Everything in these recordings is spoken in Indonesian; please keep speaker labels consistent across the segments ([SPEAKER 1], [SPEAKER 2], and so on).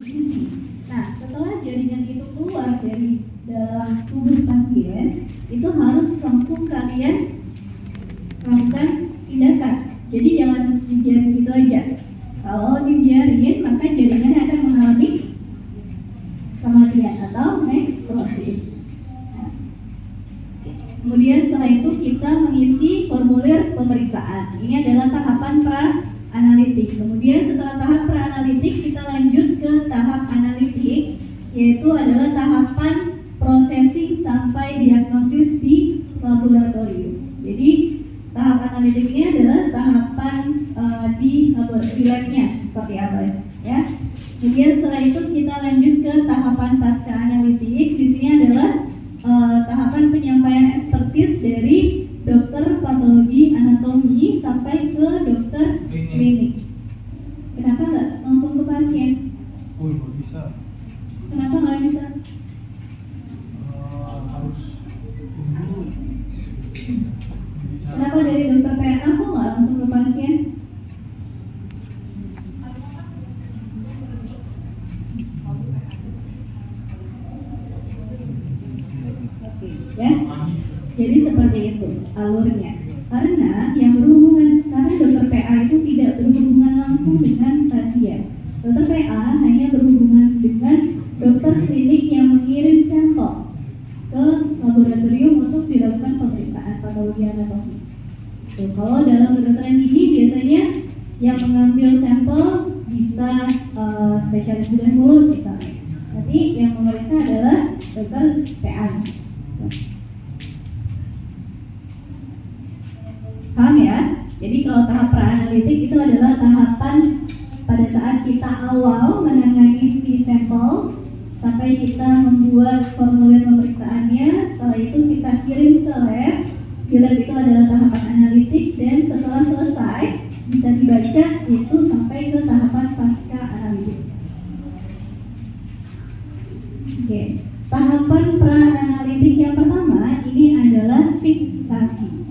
[SPEAKER 1] sisi. Nah, setelah jaringan itu keluar dari dalam tubuh pasien, itu harus langsung kalian lakukan tindakan. Jadi jangan dibiarin gitu aja. Kalau dibiarin, maka jaringan akan mengalami kematian atau nekrosis. Nah, kemudian setelah itu kita mengisi formulir pemeriksaan. Ini adalah tahapan pra-analitik. Kemudian setelah tahap pra-analitik, kita lanjut ke tahap analitik, yaitu adalah tahapan processing sampai diagnosis di laboratorium. Jadi tahap analitik ini adalah tahapan di labnya seperti apa ya. Kemudian setelah itu kita lanjut ke tahapan pasca analitik. Di sini adalah tahapan penyampaian ekspertis dari dokter patologi anatomi sampai ke dokter klinik. Kenapa nggak langsung ke pasien?
[SPEAKER 2] Oh, nggak bisa.
[SPEAKER 1] Kenapa nggak bisa?
[SPEAKER 2] Harus tunggu.
[SPEAKER 1] Kenapa dari dokter PA kok nggak langsung ke pasien? Ya, jadi seperti itu alurnya. Karena yang berhubungan, karena dokter PA itu tidak berhubungan langsung dengan pasien. Dokter PA hanya berhubungan dengan dokter klinik yang mengirim sampel ke laboratorium untuk dilakukan pemeriksaan patologi anatomi. Kalau dalam kedokteran gigi biasanya yang mengambil sampel bisa spesialis bedah mulut misalnya. Tapi yang memeriksa adalah dokter PA. Paham ya? Jadi kalau tahap pra-analitik itu adalah tahapan pada saat kita awal menangani si sampel sampai kita membuat formulir pemeriksaannya. Setelah itu kita kirim ke lab. Di lab itu adalah tahapan analitik, dan setelah selesai bisa dibaca itu sampai ke tahapan pasca analitik. Oke, tahapan pra-analitik yang pertama ini adalah fiksasi.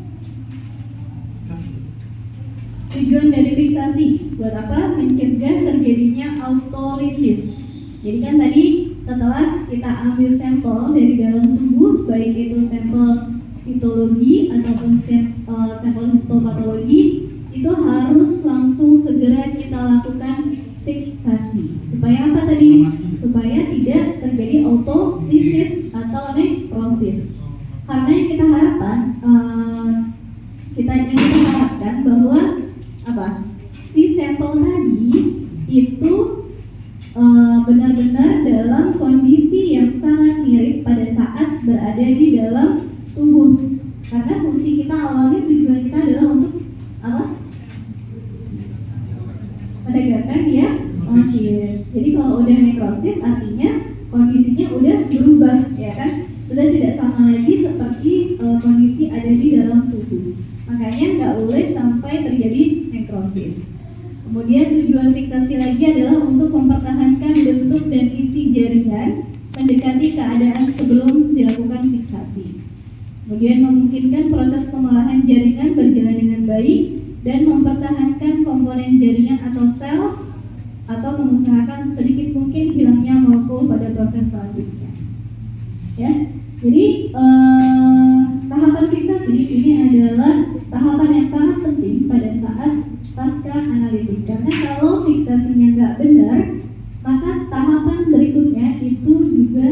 [SPEAKER 1] Tujuan dari fiksasi buat apa? Mencegah terjadinya autolisis. Jadi kan tadi setelah kita ambil sampel dari dalam tubuh, baik itu sampel sitologi ataupun sampel histopatologi, itu harus langsung segera kita lakukan fiksasi. Supaya apa tadi? Supaya tidak terjadi autolisis atau nekrosis. Karena yang kita harapkan, kita harapkan bahwa apa? Si sampel tadi itu benar-benar dalam kondisi yang sangat mirip pada saat berada di dalam tubuh. Karena fungsi kita awalnya, tujuan kita adalah untuk apa? Menegakkan diagnosis. Jadi kalau udah nekrosis artinya kondisinya udah berubah, ya kan? Sudah tidak sama lagi seperti kondisi ada di dalam tubuh. Makanya nggak boleh sampai terjadi nekrosis. Kemudian tujuan fiksasi lagi adalah untuk mempertahankan bentuk dan isi jaringan mendekati keadaan sebelum dilakukan fiksasi. Kemudian memungkinkan proses pengolahan jaringan berjalan dengan baik dan mempertahankan komponen jaringan atau sel, atau mengusahakan sedikit mungkin hilangnya molekul pada proses selanjutnya. Ya, jadi tahapan fiksasi ini adalah tahapan yang sangat penting pada saat pasca analitik. Karena kalau fiksasinya nggak benar, maka tahapan berikutnya itu juga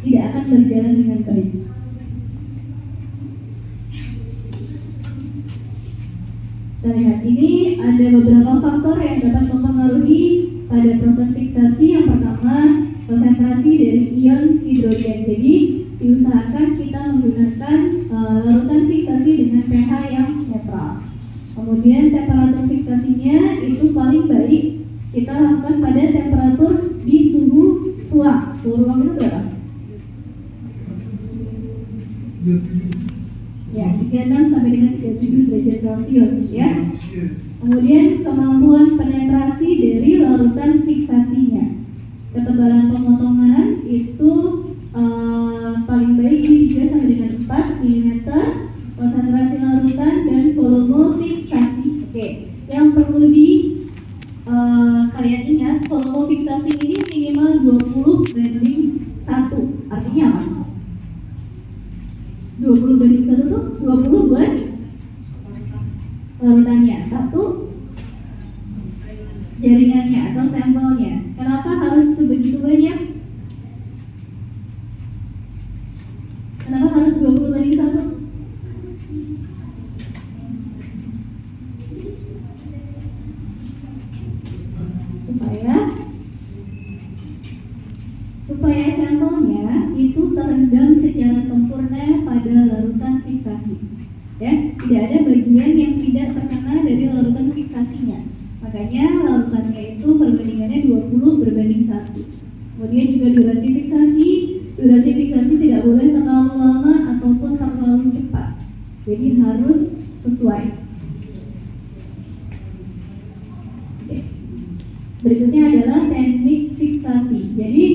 [SPEAKER 1] tidak akan berjalan dengan baik. Kita lihat ini ada beberapa faktor yang dapat mempengaruhi pada proses fiksasi. Yang pertama, konsentrasi dari ion hidrogen. Jadi diusahakan kita menggunakan larutan fiksasi dengan pH yang netral. Kemudian temperatur fiksasinya itu paling baik kita lakukan pada temperatur di suhu ruang. Suhu ruang itu berapa? Ya, 36 sampai dengan 37 derajat Celcius ya. Kemudian kemampuan penetrasi dari larutan fiksasinya. Ketebalan pemotongan itu paling baik ini 3 sampai dengan 4 mm. Konsentrasi larutan dan volume fiksasi. Oke, yang perlu kalian ingat, volume fiksasi ini 20:1. Artinya apa? 20:1 tuh 20 buat larutannya, 1 jaringannya atau sampelnya. Kenapa harus sebegitu banyak? Kenapa harus 20:1? Supaya sampelnya itu terendam secara sempurna pada larutan fiksasi. Ya, tidak ada bagian yang tidak terkena dari larutan fiksasinya. Makanya larutannya itu perbandingannya 20:1. Kemudian juga durasi fiksasi tidak boleh terlalu lama ataupun terlalu cepat. Jadi harus sesuai. Oke. Berikutnya adalah teknik fiksasi. Jadi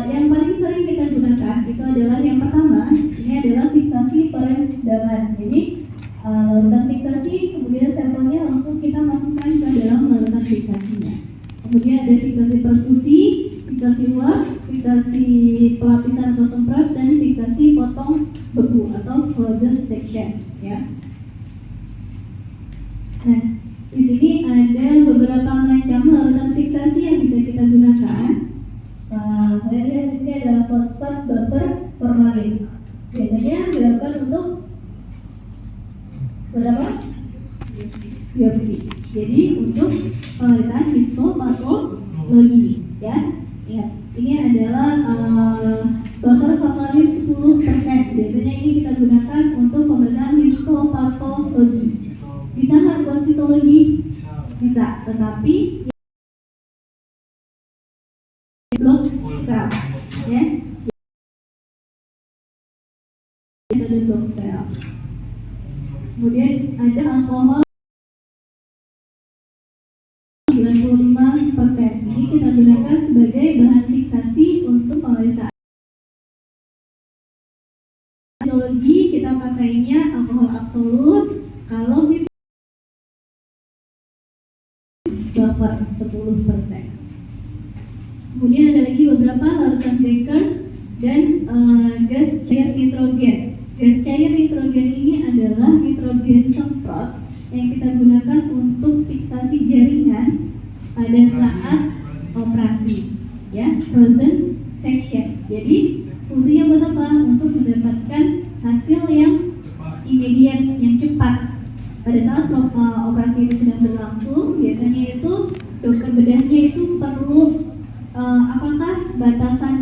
[SPEAKER 1] yang paling sering kita gunakan itu adalah yang pertama, ini adalah fiksasi perendaman. Jadi larutan fiksasi, kemudian sampelnya langsung kita masukkan ke dalam larutan fiksasinya. Kemudian ada fiksasi perfusi, fiksasi uap, fiksasi pelapisan atau semprot, dan fiksasi potong beku atau frozen section. Ya. Nah, di sini ada beberapa macam larutan fiksasi yang bisa kita gunakan. Kalian lihat di sini ada fosfat butter formalin. Biasanya dilakukan untuk berapa? Biopsi. Jadi untuk pemeriksaan histopatologi, ya. Ingat, ini adalah butter formalin 10%. Biasanya ini kita gunakan untuk pemeriksaan histopatologi. Bisa nggak buat sitologi? Bisa, tetapi blok sel, ya. Metode blok sel. Kemudian ada alkohol 95%. Ini kita gunakan sebagai bahan fiksasi untuk pemeriksaan histologi. Kita pakainya alkohol absolut. Kalau buffer 10%. Kemudian ada lagi beberapa larutan Vickers dan gas cair nitrogen. Gas cair nitrogen ini adalah nitrogen semprot yang kita gunakan untuk fiksasi jaringan pada saat operasi, ya, frozen section. Jadi fungsinya buat apa? Untuk mendapatkan hasil yang immediate, yang cepat. Pada saat operasi itu sedang berlangsung, biasanya itu dokter bedahnya itu perlu apakah batasan